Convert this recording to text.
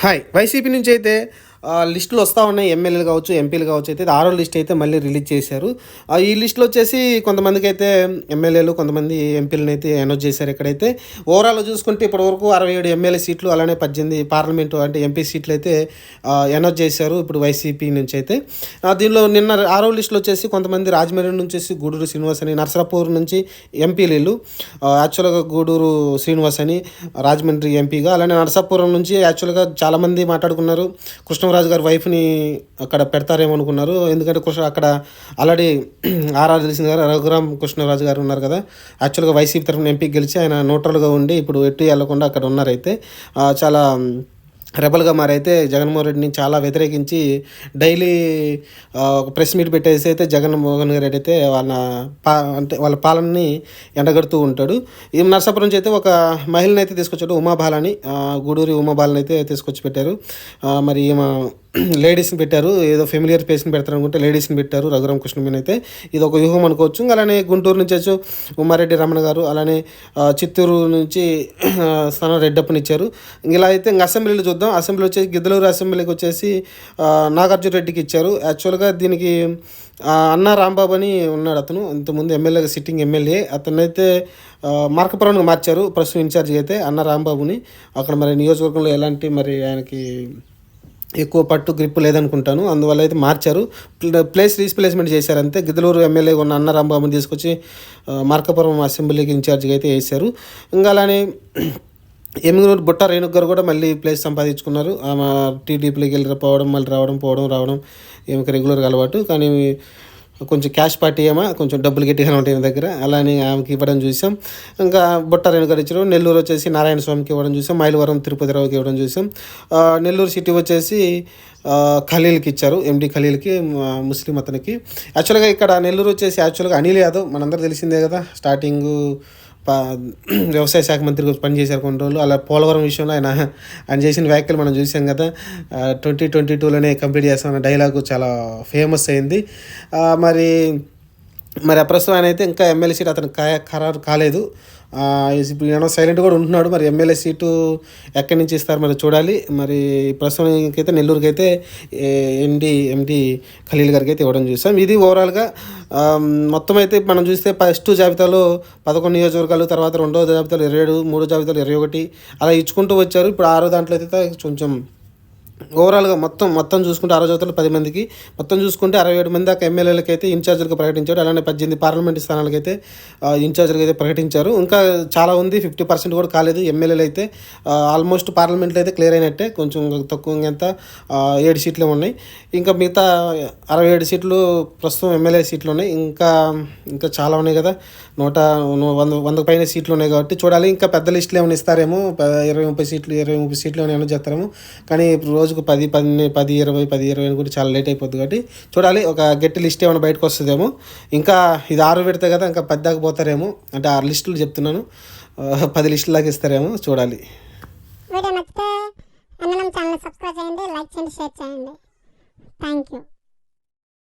Hi YCP నుంచి అయితే లిస్టులు వస్తూ ఉన్నాయి. ఎమ్మెల్యేలు కావచ్చు, ఎంపీలు కావచ్చు. అయితే 6వ లిస్ట్ అయితే మళ్ళీ రిలీజ్ చేశారు. ఈ లిస్టులో వచ్చేసి కొంతమందికి అయితే ఎమ్మెల్యేలు, కొంతమంది ఎంపీలను అయితే అనౌన్స్ చేశారు. ఇక్కడైతే ఓవరాల్ చూసుకుంటే ఇప్పటివరకు 67 ఎమ్మెల్యే సీట్లు, అలానే 18 పార్లమెంటు అంటే ఎంపీ సీట్లు అయితే అనౌన్స్ చేశారు ఇప్పుడు వైసీపీ నుంచి అయితే. దీనిలో నిన్న 6వ లిస్టులో వచ్చేసి కొంతమంది రాజమండ్రి నుంచి వచ్చేసి గూడూరు శ్రీనివాస్ అని, నరసరాపూర్ నుంచి ఎంపీలు యాక్చువల్గా గూడూరు శ్రీనివాస్ అని రాజమండ్రి ఎంపీగా, అలానే నరసాపురం నుంచి యాక్చువల్గా చాలామంది మాట్లాడుకున్నారు కృష్ణరాజు గారి వైఫ్ని అక్కడ పెడతారేమో అనుకున్నారు. ఎందుకంటే అక్కడ ఆల్రెడీ ఆర్ఆర్ తెలిసింది కదా, రఘురామ్ కృష్ణరాజు గారు ఉన్నారు కదా, యాక్చువల్గా వైసీపీ తరఫున ఎంపీ గెలిచి ఆయన న్యూట్రల్గా ఉండి ఇప్పుడు ఎటు వెళ్లకుండా అక్కడ ఉన్నారైతే చాలా రెబల్గా మారైతే జగన్మోహన్ రెడ్డిని చాలా వ్యతిరేకించి డైలీ ఒక ప్రెస్ మీట్ పెట్టేసి అయితే జగన్మోహన్ రెడ్డి అయితే వాళ్ళ పాలనని ఎండగడుతూ ఉంటాడు. ఈ నరసాపురం నుంచి అయితే ఒక మహిళని అయితే తీసుకొచ్చాడు, ఉమాబాలని, గూడూరి ఉమాబాలని అయితే తీసుకొచ్చి పెట్టారు. మరి ఈమె లేడీస్ని పెట్టారు, ఏదో ఫెమిలియర్ ఫేస్ని పెడతారు అనుకుంటే లేడీస్ని పెట్టారు రఘురామ కృష్ణమీన అయితే. ఇది ఒక వ్యూహం అనుకోవచ్చు. అలానే గుంటూరు నుంచి వచ్చి ఉమారెడ్డి రమణ గారు, అలానే చిత్తూరు నుంచి స్థానం రెడ్డప్పని ఇచ్చారు. ఇలా అయితే ఇంక అసెంబ్లీలో చూద్దాం. అసెంబ్లీ వచ్చేసి గిద్దలూరు అసెంబ్లీకి వచ్చేసి నాగార్జున రెడ్డికి ఇచ్చారు. యాక్చువల్గా దీనికి అన్నా రాంబాబు అని ఉన్నాడు, అతను ఇంతకుముందు ఎమ్మెల్యేగా సిట్టింగ్ ఎమ్మెల్యే, అతనైతే మార్కపురానికి మార్చారు ప్రస్తుతం ఇన్ఛార్జిగా అయితే అన్నా రాంబాబుని. అక్కడ మరి నియోజకవర్గంలో ఎలాంటి మరి ఆయనకి ఎక్కువ పట్టు గ్రిప్ లేదనుకుంటాను, అందువల్ల అయితే మార్చారు, ప్లేస్ రీప్లేస్మెంట్ చేశారు అంతే. గిద్దలూరు ఎమ్మెల్యేగా ఉన్న అన్న రాంబాబుని తీసుకొచ్చి మార్కాపురం అసెంబ్లీకి ఇన్ఛార్జిగా అయితే వేశారు. ఇంకా అలానే ఎమ్మిగనూరు బుట్ట రేణుక్ గారు కూడా మళ్ళీ ప్లేస్ సంపాదించుకున్నారు. ఆమె టీడీపీలోకి వెళ్ళి పోవడం, మళ్ళీ రావడం ఏమికి రెగ్యులర్గా అలవాటు, కానీ కొంచెం క్యాష్ పార్టీ ఏమో కొంచెం డబ్బులు గట్టిగానే ఉంటాయి దగ్గర, అలానే ఆమెకి ఇవ్వడం చూసాం. ఇంకా బుట్ట రేణుక్ గారు ఇచ్చారు. నెల్లూరు వచ్చేసి నారాయణ స్వామికి ఇవ్వడం చూసాం. మైలవరం తిరుపతిరావుకి ఇవ్వడం చూసాం. నెల్లూరు సిటీ వచ్చేసి ఖలీల్కి ఇచ్చారు, ఎండి ఖలీల్కి, ముస్లిం అతనికి. యాక్చువల్గా ఇక్కడ నెల్లూరు వచ్చేసి యాక్చువల్గా అనిల్ యాదవ్ మనందరూ తెలిసిందే కదా, స్టార్టింగు వ్యవసాయ శాఖ మంత్రి పనిచేశారు కొన్ని రోజులు. అలా పోలవరం విషయంలో ఆయన చేసిన వ్యాఖ్యలు మనం చూసాం కదా, 2022లోనే కంప్లీట్ చేస్తామన్న డైలాగు చాలా ఫేమస్ అయింది. మరి ప్రస్తుతం ఆయన అయితే ఇంకా ఎమ్మెల్యే సీట్ అతను ఖరారు కాలేదు. ఇప్పుడు ఏమో సైలెంట్ కూడా ఉంటున్నాడు. మరి ఎమ్మెల్యే సీటు ఎక్కడి నుంచి ఇస్తారు మరి చూడాలి. మరి ప్రస్తుతానికి అయితే నెల్లూరుకి అయితే ఎండి ఖలీల్ గారికి అయితే ఇవ్వడం చూసాం. ఇది ఓవరాల్గా మొత్తం అయితే మనం చూస్తే ఫస్ట్ జాబితాలో 11 నియోజకవర్గాలు, తర్వాత రెండో జాబితాలో 27, మూడో జాబితాలో 21 అలా ఇచ్చుకుంటూ వచ్చారు. ఇప్పుడు 6వ దాంట్లో అయితే కొంచెం ఓవరాల్గా మొత్తం చూసుకుంటే 6 జాబితాలు 10 మందికి, మొత్తం చూసుకుంటే 67 మంది దాకా ఎమ్మెల్యేలకి అయితే ఇన్ఛార్జీలుగా ప్రకటించారు. అలానే 18 పార్లమెంట్ స్థానాలకైతే ఇన్ఛార్జీలుగా అయితే ప్రకటించారు. ఇంకా చాలా ఉంది, 50% కూడా కాలేదు. ఎమ్మెల్యేలు అయితే ఆల్మోస్ట్ పార్లమెంట్లో అయితే క్లియర్ అయినట్టే, కొంచెం తక్కువ ఎంత 7 సీట్లే ఉన్నాయి. ఇంకా మిగతా 67 సీట్లు ప్రస్తుతం ఎమ్మెల్యే సీట్లు ఉన్నాయి. ఇంకా చాలా ఉన్నాయి కదా, 100 పైన సీట్లు ఉన్నాయి కాబట్టి చూడాలి. ఇంకా పెద్ద లిస్టులు ఏమైనా ఇస్తారేమో, 20-30 సీట్లు ఏమైనా చేస్తారేమో. కానీ రోజుకు 10, 20 అని కూడా చాలా లేట్ అయిపోద్ది కాబట్టి చూడాలి. ఒక గట్టి లిస్ట్ ఏమైనా బయటకు వస్తుందేమో. ఇంకా ఇది 6 పెడితే కదా ఇంకా 10 దాకా పోతారేమో, అంటే 6 లిస్టులు చెప్తున్నాను, 10 లిస్టులు దాకా ఇస్తారేమో చూడాలి. వీడియో నచ్చితే ఛానల్ సబ్స్క్రైబ్ చేయండి, లైక్ చేయండి, షేర్ చేయండి. Thank you.